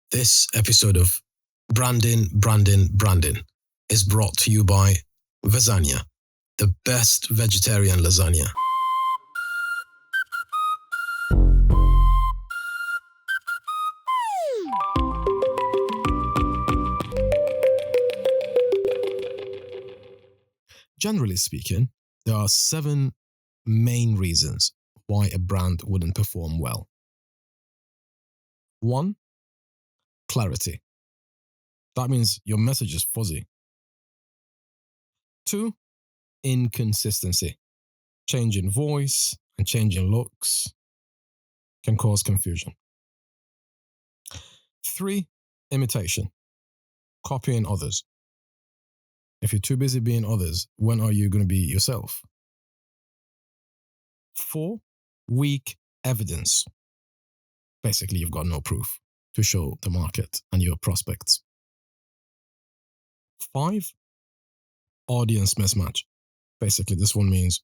This episode of Branding is brought to you by Lasagna, the best vegetarian lasagna. Generally speaking, there are 7 main reasons why a brand wouldn't perform well. 1. Clarity. That means your message is fuzzy. 2. Inconsistency. Change in voice and change in looks can cause confusion. 3. Imitation. Copying others. If you're too busy being others, when are you going to be yourself? 4. Weak evidence. Basically, you've got no proof to show the market and your prospects. 5. Audience mismatch. Basically, this one means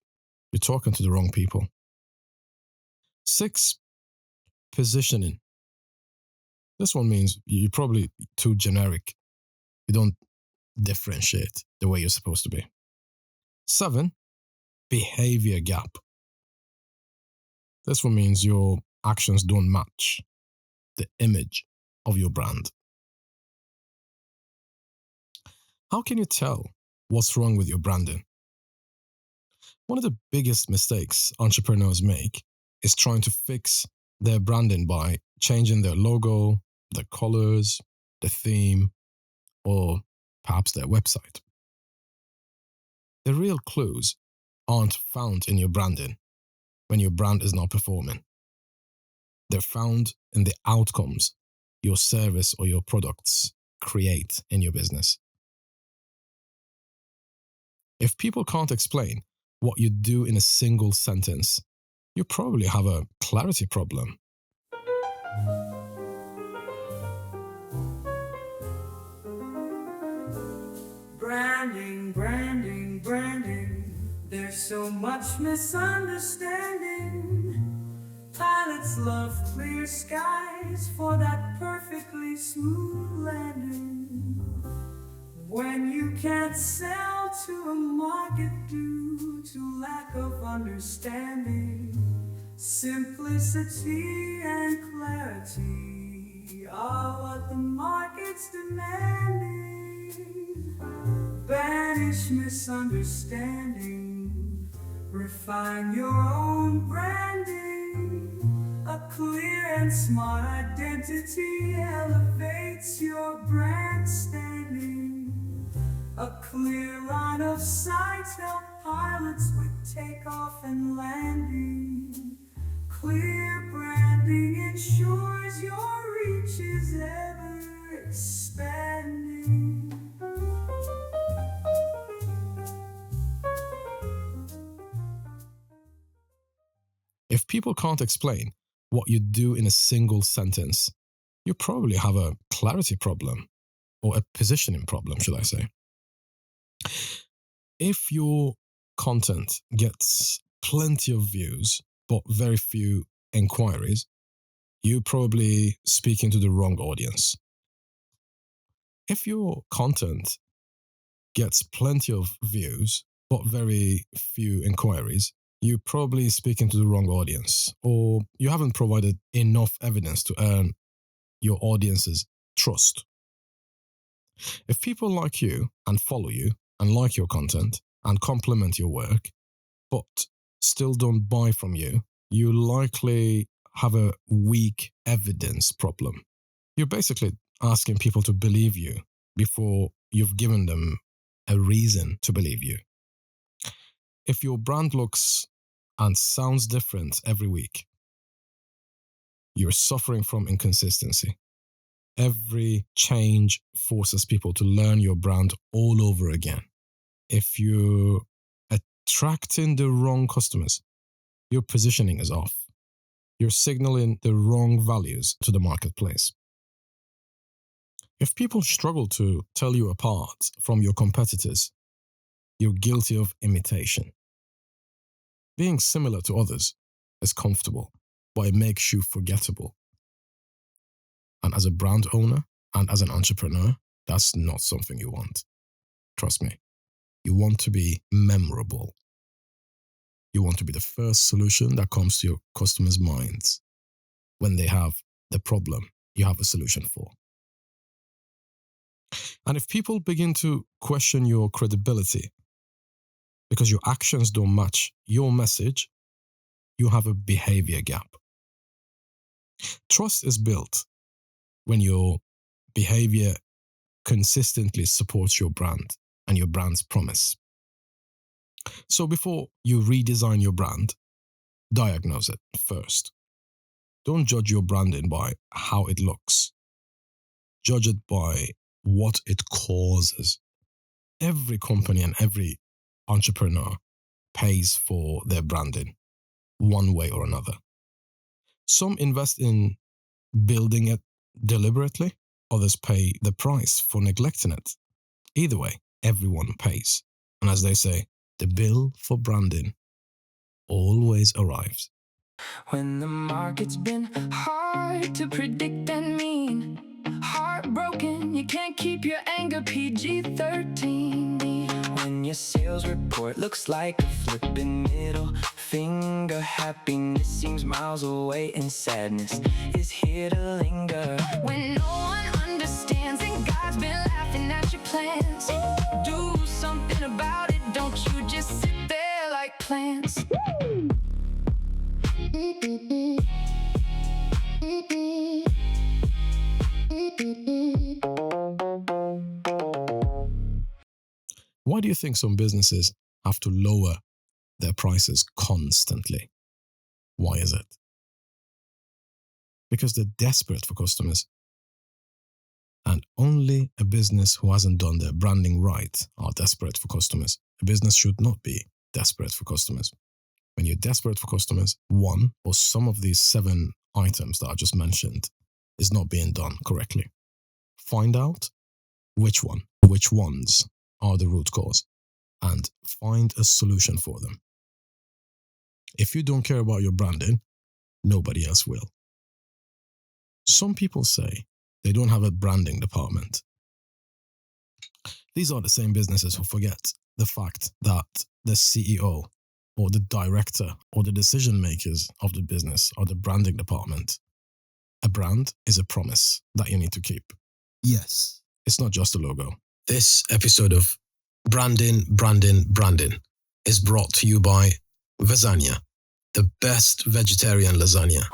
you're talking to the wrong people. 6. Positioning. This one means you're probably too generic. You don't differentiate the way you're supposed to be. 7. Behavior gap. This one means your actions don't match the image of your brand. How can you tell what's wrong with your branding? One of the biggest mistakes entrepreneurs make is trying to fix their branding by changing their logo, the colors, the theme, or perhaps their website. The real clues aren't found in your branding when your brand is not performing. They're found in the outcomes your service or your products create in your business. If people can't explain what you do in a single sentence, you probably have a clarity problem. Branding. There's so much misunderstanding. Pilots love clear skies for that perfectly smooth landing. When you can't sell to a market due to lack of understanding, simplicity and clarity are what the market's demanding. Banish misunderstanding, refine your own branding. A clear and smart identity elevates your brand standing. A clear line of sight helps pilots with takeoff and landing. Clear branding ensures your reach is ever expanding. If people can't explain what you do in a single sentence, you probably have a clarity problem, or a positioning problem, should I say. If your content gets plenty of views, but very few inquiries, you're probably speaking to the wrong audience. If your content gets plenty of views, but very few inquiries, you're probably speaking to the wrong audience, or you haven't provided enough evidence to earn your audience's trust. If people like you and follow you and like your content and compliment your work, but still don't buy from you, you likely have a weak evidence problem. You're basically asking people to believe you before you've given them a reason to believe you. If your brand looks and sounds different every week, you're suffering from inconsistency. Every change forces people to learn your brand all over again. If you're attracting the wrong customers, your positioning is off. You're signaling the wrong values to the marketplace. If people struggle to tell you apart from your competitors, you're guilty of imitation. Being similar to others is comfortable, but it makes you forgettable. And as a brand owner and as an entrepreneur, that's not something you want. Trust me. You want to be memorable. You want to be the first solution that comes to your customers' minds when they have the problem you have a solution for. And if people begin to question your credibility because your actions don't match your message, you have a behavior gap. Trust is built when your behavior consistently supports your brand and your brand's promise. So before you redesign your brand, diagnose it first. Don't judge your branding by how it looks. Judge it by what it causes. Every company and every entrepreneur pays for their branding one way or another. Some invest in building it deliberately, others pay the price for neglecting it. Either way, everyone pays. And as they say, the bill for branding always arrives. When the market's been hard to predict and mean, heartbroken, you can't keep your anger PG-13. When your sales report looks like a flipping middle finger, happiness seems miles away and sadness is here to linger. When no one understands and God's been laughing at your plans, do something about it, don't you just sit there like plants. Why do you think some businesses have to lower their prices constantly? Why is it? Because they're desperate for customers. And only a business who hasn't done their branding right are desperate for customers. A business should not be desperate for customers. When you're desperate for customers, one or some of these 7 items that I just mentioned is not being done correctly. Find out which ones are the root cause, and find a solution for them. If you don't care about your branding, nobody else will. Some people say they don't have a branding department. These are the same businesses who forget the fact that the CEO or the director or the decision makers of the business or the branding department. A brand is a promise that you need to keep. Yes, it's not just a logo. This episode of Branding is brought to you by Lasagna, the best vegetarian lasagna.